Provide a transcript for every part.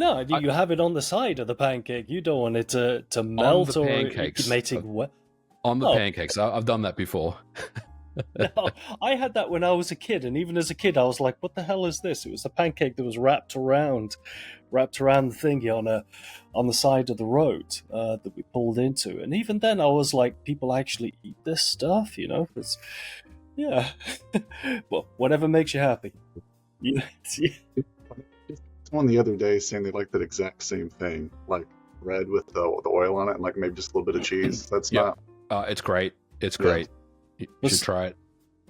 No, you have it on the side of the pancake. You don't want it to melt or making wet. On the pancakes, I've done that before. No, I had that when I was a kid, and even as a kid, I was like, "What the hell is this?" It was a pancake that was wrapped around the thingy on the side of the road that we pulled into. And even then, I was like, "People actually eat this stuff?" You know? Yeah. Well, whatever makes you happy. Yeah. Someone the other day saying they like that exact same thing, like bread with the oil on it, and like maybe just a little bit of cheese. That's not. It's great. It's great. You should try it.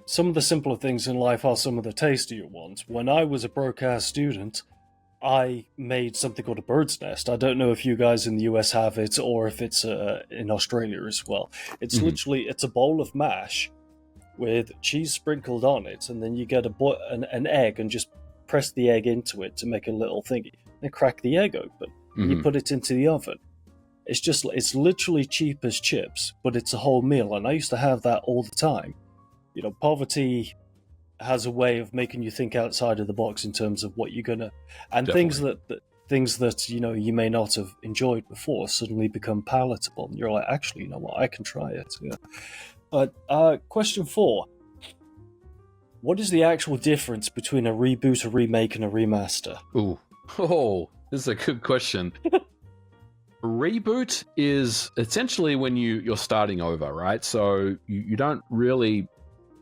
Some of the simpler things in life are some of the tastier ones. When I was a broadcast student, I made something called a bird's nest. I don't know if you guys in the US have it or if it's in Australia as well. It's literally, it's a bowl of mash with cheese sprinkled on it, and then you get an egg and just press the egg into it to make a little thingy. Then crack the egg open. And you put it into the oven. It's literally cheap as chips, but it's a whole meal, and I used to have that all the time. You know, poverty has a way of making you think outside of the box in terms of what you're gonna, and Definitely. things that you know you may not have enjoyed before suddenly become palatable, and you're like, actually, you know what, I can try it. Yeah. But question 4: what is the actual difference between a reboot, a remake, and a remaster? This is a good question. Reboot is essentially when you're starting over, right? So you don't really,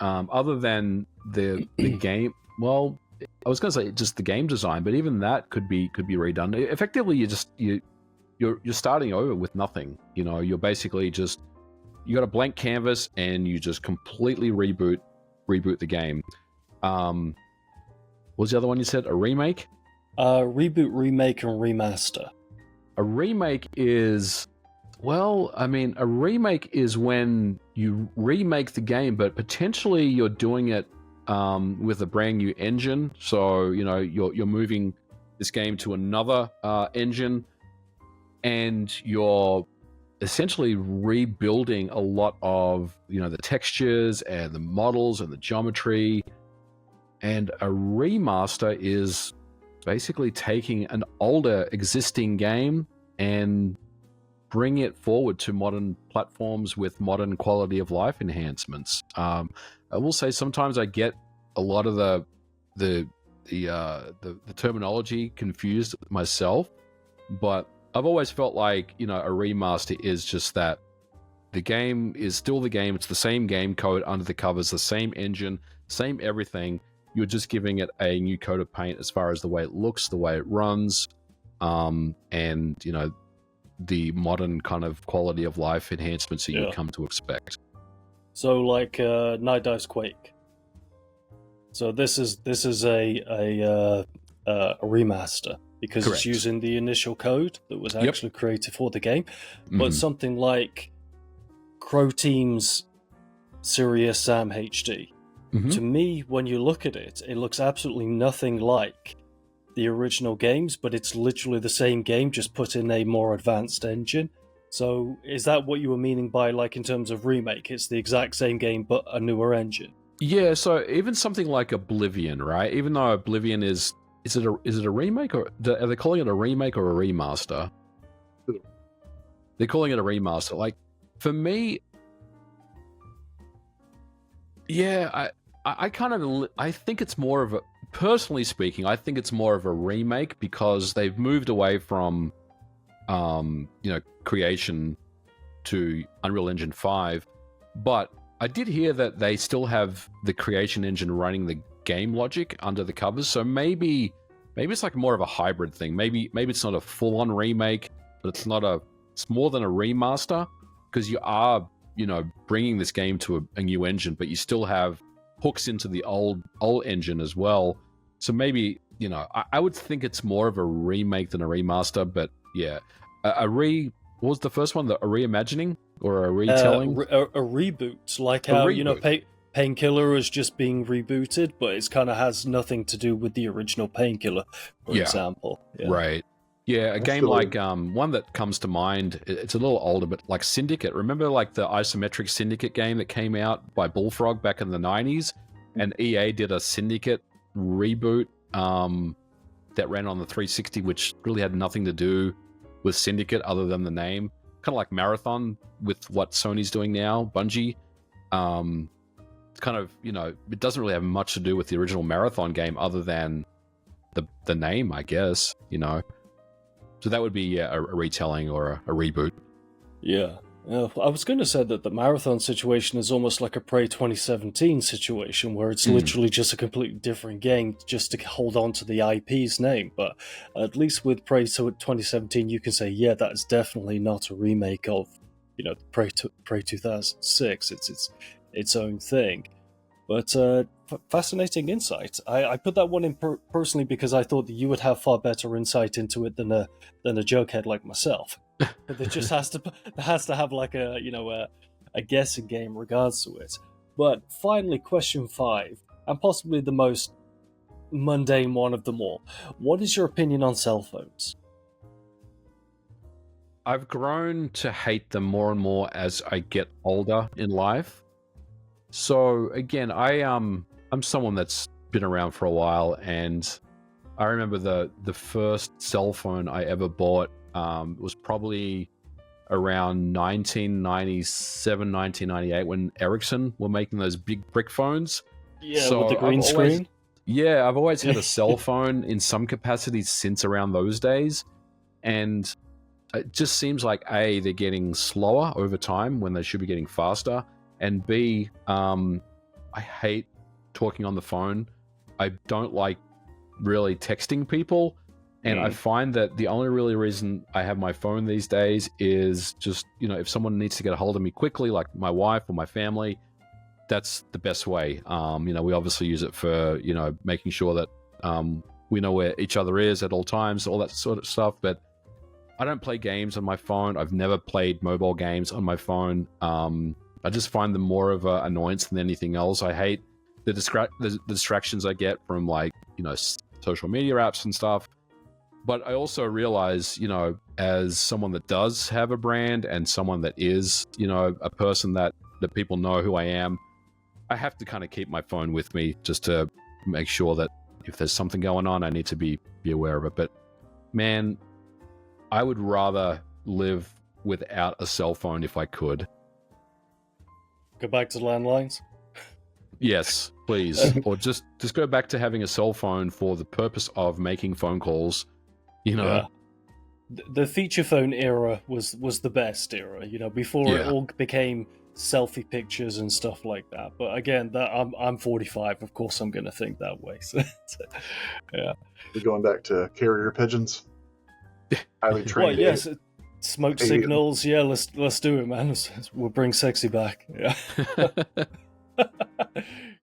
other than the game. Well, I was going to say just the game design, but even that could be redone. Effectively, you're starting over with nothing. You know, you're basically you got a blank canvas and you just completely reboot the game. What was the other one you said? A remake? Reboot, remake, and remaster. A remake is, well, I mean, a remake is when you remake the game, but potentially you're doing it with a brand new engine. So, you know, you're moving this game to another engine, and you're essentially rebuilding a lot of, you know, the textures and the models and the geometry. And a remaster is basically taking an older existing game and bring it forward to modern platforms with modern quality of life enhancements. I will say sometimes I get a lot of the terminology confused myself, but I've always felt like, you know, a remaster is just that the game is still the game. It's the same game code under the covers, the same engine, same everything. You're just giving it a new coat of paint as far as the way it looks, the way it runs, and, you know, the modern kind of quality of life enhancements that you come to expect. So, like Night Dive's Quake. So this is a remaster because Correct. It's using the initial code that was actually created for the game. But something like Crow Team's Serious Sam HD. To me, when you look at it, it looks absolutely nothing like the original games, but it's literally the same game, just put in a more advanced engine. So is that what you were meaning by, like, in terms of remake? It's the exact same game, but a newer engine? Yeah, so even something like Oblivion, right? Even though Oblivion is it a remake, or are they calling it a remake or a remaster? They're calling it a remaster. Like, for me, yeah, I think it's more of a, personally speaking, I think it's more of a remake because they've moved away from, you know, creation to Unreal Engine 5. But I did hear that they still have the creation engine running the game logic under the covers. So maybe it's like more of a hybrid thing. Maybe it's not a full-on remake, but it's more than a remaster because you are, you know, bringing this game to a new engine, but you still have hooks into the old engine as well. So maybe, you know, I would think it's more of a remake than a remaster, but yeah. What was the first one? A reimagining or a retelling? A reboot, like how, you know, Painkiller is just being rebooted, but it kind of has nothing to do with the original Painkiller, for example. Yeah. Right. Yeah, a game like one that comes to mind, it's a little older, but like Syndicate. Remember like the isometric Syndicate game that came out by Bullfrog back in the 90s? And EA did a Syndicate reboot that ran on the 360, which really had nothing to do with Syndicate other than the name. Kind of like Marathon with what Sony's doing now, Bungie. It's kind of, you know, it doesn't really have much to do with the original Marathon game other than the name, I guess, you know. So that would be a retelling or a reboot. Yeah. I was going to say that the Marathon situation is almost like a Prey 2017 situation, where it's literally just a completely different game just to hold on to the IP's name. But at least with Prey 2017, you can say, yeah, that is definitely not a remake of, you know, Prey 2006. It's its own thing. But fascinating insight. I put that one in personally because I thought that you would have far better insight into it than a jokehead like myself. There just has to have like a, you know, a guessing game in regards to it. But finally, question 5, and possibly the most mundane one of them all. What is your opinion on cell phones? I've grown to hate them more and more as I get older in life. So again, I'm someone that's been around for a while, and I remember the first cell phone I ever bought was probably around 1997, 1998 when Ericsson were making those big brick phones. Yeah, so with the green screen. Yeah, I've always had a cell phone in some capacity since around those days, and it just seems like A, they're getting slower over time when they should be getting faster, and B, I hate talking on the phone. I don't like really texting people. And I find that the only really reason I have my phone these days is just, you know, if someone needs to get a hold of me quickly, like my wife or my family, that's the best way. You know, we obviously use it for, you know, making sure that we know where each other is at all times, all that sort of stuff. But I don't play games on my phone. I've never played mobile games on my phone. I just find them more of an annoyance than anything else. I hate the distractions I get from, like, you know, social media apps and stuff. But I also realize, you know, as someone that does have a brand and someone that is, you know, a person that people know who I am, I have to kind of keep my phone with me just to make sure that if there's something going on, I need to be aware of it. But man, I would rather live without a cell phone if I could. Go back to landlines? Yes, please. Or just go back to having a cell phone for the purpose of making phone calls. You know, yeah. The feature phone era was the best era, you know, before it all became selfie pictures and stuff like that. But again, that I'm 45, of course I'm going to think that way. So, yeah. We're going back to carrier pigeons. Highly trained. Well, yes, smoke signals. Yeah, let's do it, man. We'll bring sexy back. Yeah.